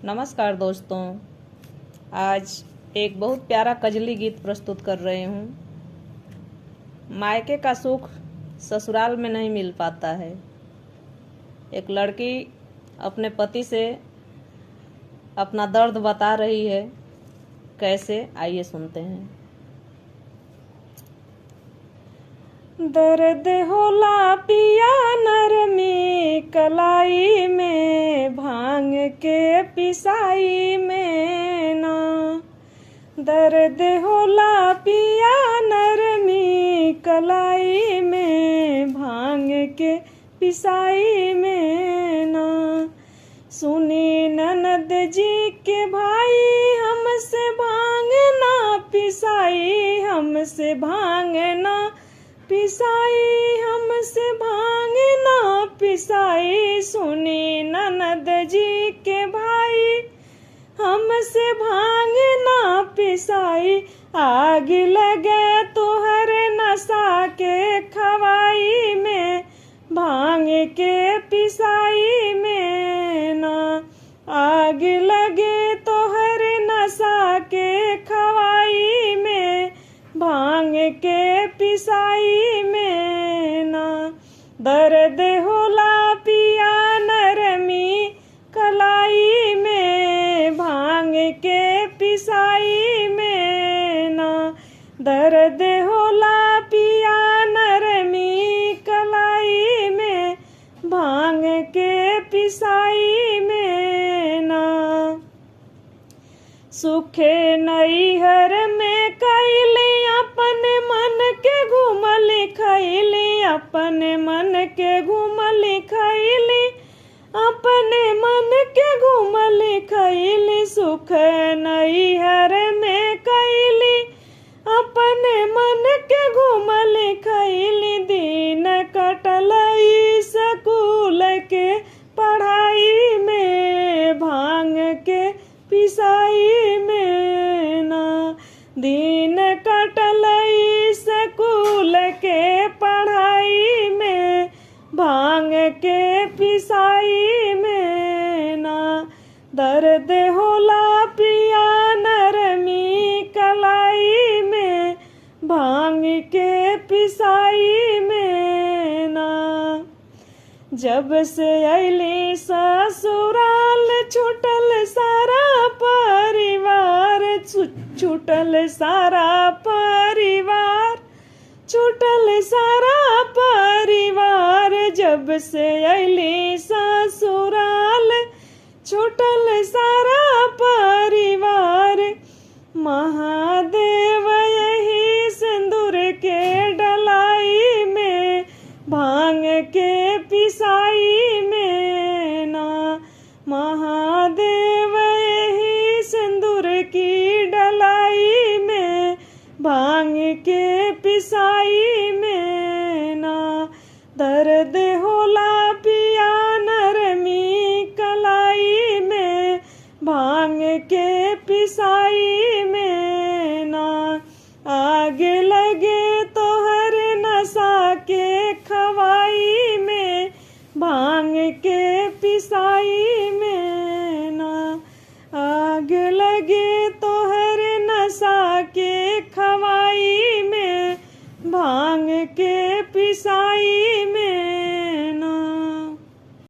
नमस्कार दोस्तों, आज एक बहुत प्यारा कजली गीत प्रस्तुत कर रही हूँ। मायके का सुख ससुराल में नहीं मिल पाता है। एक लड़की अपने पति से अपना दर्द बता रही है। कैसे, आइए सुनते हैं। दर्द होला पिया नरमी कलाई में, भांग के पिसाई में ना। दर्द होला पिया नरमी कलाई में, भांग के पिसाई में ना। सुनी ननद जी के भाई, हमसे भांग ना पिसाई, हमसे भांग ना पिसाई, हमसे भांग ना पिसाई। सुनी ननद जी के भाई, हमसे भांग ना पिसाई। आग लगे तोहर नशा के खवाई में, भांग के पिसाई में ना। आग लगे तोहर नशा के खवाई में, भांग के पिसाई में ना। दर्द होला पिया नरमी कलाई में, भांग के पिसाई में ना। दर्द होला पिया नरमी कलाई में, भांग के पिसाई में ना। सुखे नैहर में कैली, अपने मन के घूमली खैली, अपने मन के घूमली खैली, अपने मन के घूमली खैली। सुख नैहर में कैली, अपने मन के घूमली खैली। दिन कटल स्कूल के पढ़ाई में, भांग के पिसाई में ना। दिन कटल स्कूल के पढ़ाई में, भांग के पिसाई में ना। दर्द होला पिया नरमी कलाई में, भांग के पिसाई में ना। जब से अइली ससुराल, छूटल सारा परिवार, छूटल सारा परिवार, छूटल सारा परिवार। जब से अइली ससुराल, छूटल सारा परिवार। महादेव यही सिंदूर के डलाई में, भांग के पिसाई में ना। महादेव यही सिंदूर की डलाई में, भांग के पिसाई में ना। दर्द होला पिया नरमी कलाई में, भांग के पिसाई में ना। आग लगे तोहर नशा के खवाई में, भांग के पिसाई